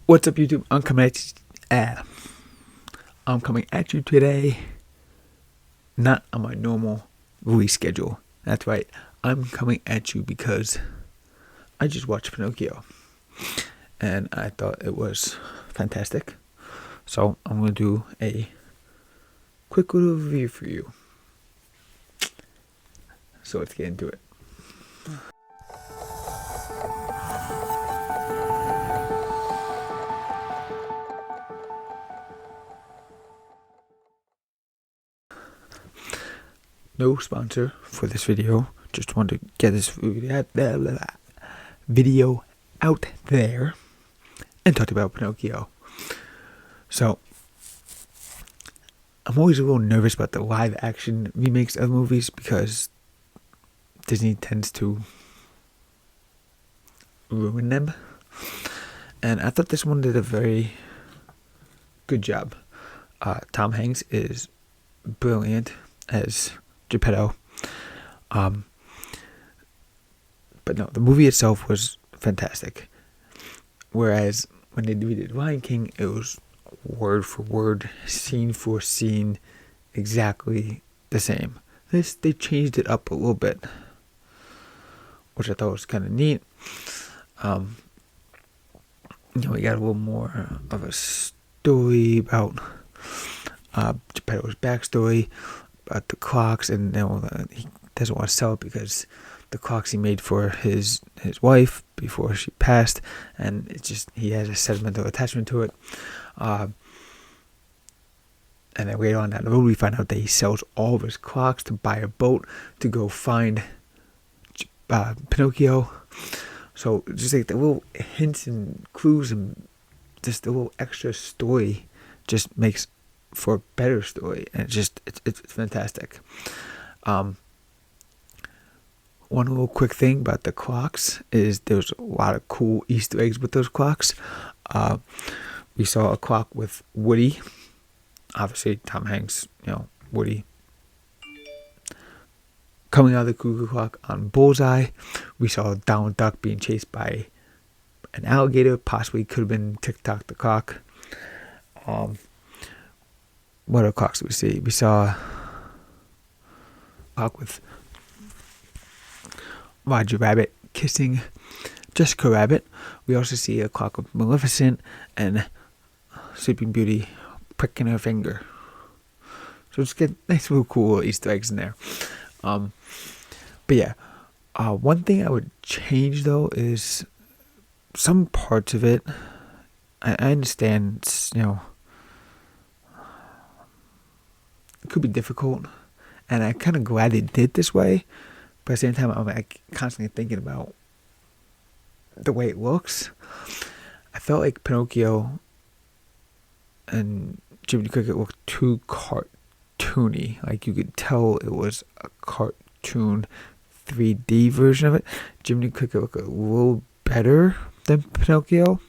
What's up, YouTube? I'm coming at you today, not on my normal release schedule. That's right. I'm coming at you because I just watched Pinocchio, and I thought it was fantastic. So I'm going to do a quick little review for you. So let's get into it. No sponsor for this video. Just wanted to get this video out there and talk about Pinocchio. So, I'm always a little nervous about the live action remakes of movies because Disney tends to ruin them. And I thought this one did a very good job. Tom Hanks is brilliant as Geppetto. But no, the movie itself was fantastic. Whereas when they did Lion King, it was word for word, scene for scene, exactly the same. This, they changed it up a little bit, which I thought was kind of neat. We got a little more of a story about Geppetto's backstory, about the clocks, and he doesn't want to sell it because the clocks he made for his wife before she passed, and it's just he has a sentimental attachment to it. And then later on down the road, we find out that he sells all of his clocks to buy a boat to go find Pinocchio. So just like the little hints and clues and just a little extra story just makes for a better story, and it's fantastic. One little quick thing about the clocks is there's a lot of cool Easter eggs with those clocks. We saw a clock with Woody, obviously Tom Hanks, Woody coming out of the cuckoo clock on Bullseye. We saw Donald Duck being chased by an alligator, possibly could have been Tick-Tock the clock. What other clocks did we see? We saw a clock with Roger Rabbit kissing Jessica Rabbit. We also see a clock with Maleficent and Sleeping Beauty pricking her finger. So just get nice little cool Easter eggs in there. But yeah, one thing I would change though is some parts of it. I understand, it could be difficult, and I'm kind of glad they did this way, but at the same time I'm constantly thinking about the way it looks. I felt like Pinocchio and Jiminy Cricket looked too cartoony. Like you could tell it was a cartoon 3D version of it. Jiminy Cricket looked a little better than Pinocchio,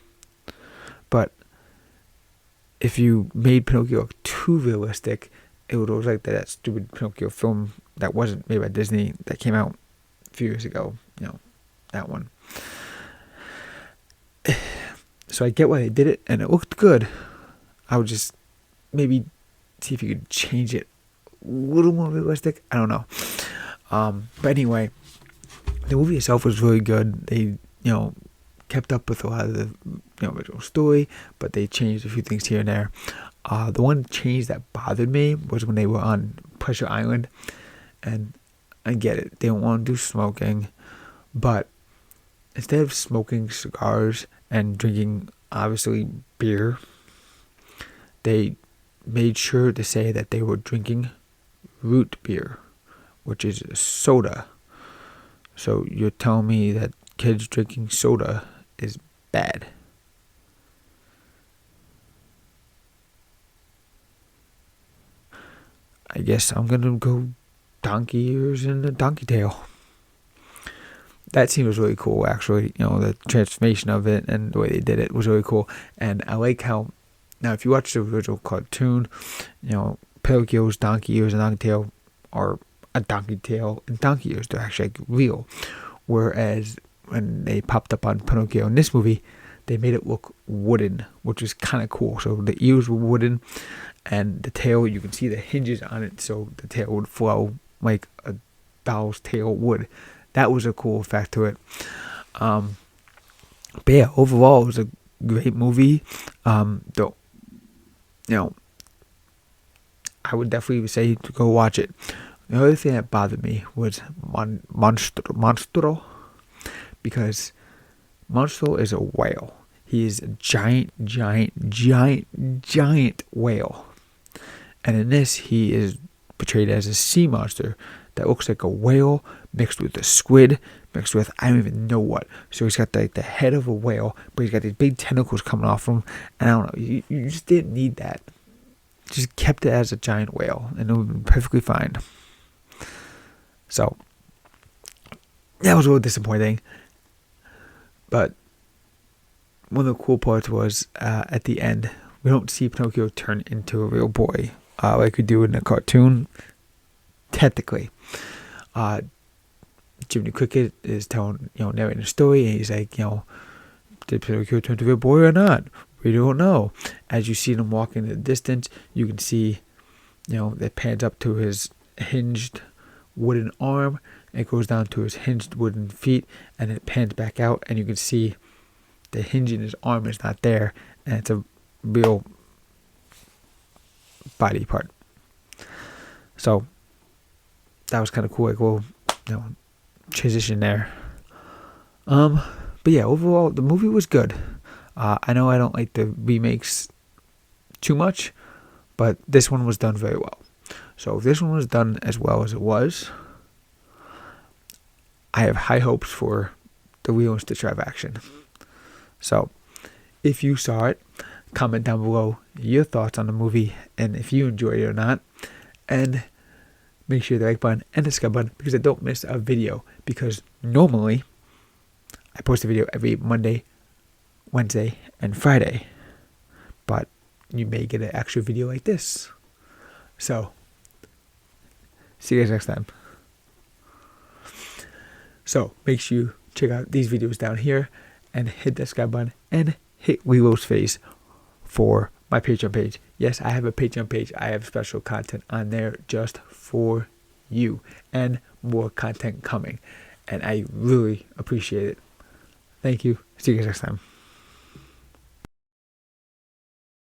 but if you made Pinocchio look too realistic, it would look like that stupid Pinocchio film that wasn't made by Disney that came out a few years ago. That one. So I get why they did it, and it looked good. I would just maybe see if you could change it a little more realistic. I don't know. But anyway, the movie itself was really good. They, kept up with a lot of the original story, but they changed a few things here and there. The one change that bothered me was when they were on Pressure Island, and I get it, they don't want to do smoking, but instead of smoking cigars and drinking, obviously, beer, they made sure to say that they were drinking root beer, which is a soda. So you're telling me that kids drinking soda is bad? I guess I'm gonna go donkey ears and a donkey tail. That scene was really cool, actually. The transformation of it and the way they did it was really cool. And I like how, now if you watch the original cartoon, Pinocchio's donkey ears and donkey tail are a donkey tail and donkey ears. They're actually real. Whereas when they popped up on Pinocchio in this movie, they made it look wooden, which was kind of cool. So the ears were wooden, and the tail, you can see the hinges on it, so the tail would flow like a doll's tail would. That was a cool effect to it. But yeah, overall, it was a great movie. Though, I would definitely say to go watch it. The other thing that bothered me was Monstro, because Monstro is a whale. He is a giant whale. And in this, he is portrayed as a sea monster that looks like a whale mixed with a squid, mixed with I don't even know what. So he's got like the head of a whale, but he's got these big tentacles coming off him. And I don't know, you just didn't need that. Just kept it as a giant whale, and it would have been perfectly fine. So that was a little disappointing. But one of the cool parts was at the end, we don't see Pinocchio turn into a real boy like we do in a cartoon. Technically, Jiminy Cricket is telling, narrating a story, and he's like, did Pinocchio turn to a real boy or not? We don't know. As you see him walking in the distance, you can see, that pans up to his hinged wooden arm, and it goes down to his hinged wooden feet, and it pans back out, and you can see the hinge in his arm is not there, and it's a real body part. So that was kind of cool, like, well, transition there. But yeah, overall, the movie was good. I know I don't like the remakes too much, but this one was done very well. So if this one was done as well as it was, I have high hopes for the Lilo and Stitch live action. So if you saw it, comment down below your thoughts on the movie and if you enjoyed it or not. And make sure the like button and the subscribe button, because I don't miss a video. Because normally I post a video every Monday, Wednesday, and Friday. But you may get an extra video like this. So see you guys next time. So make sure you check out these videos down here and hit that subscribe button and hit Lilo's face for my Patreon page. Yes, I have a Patreon page. I have special content on there just for you, and more content coming. And I really appreciate it. Thank you. See you guys next time.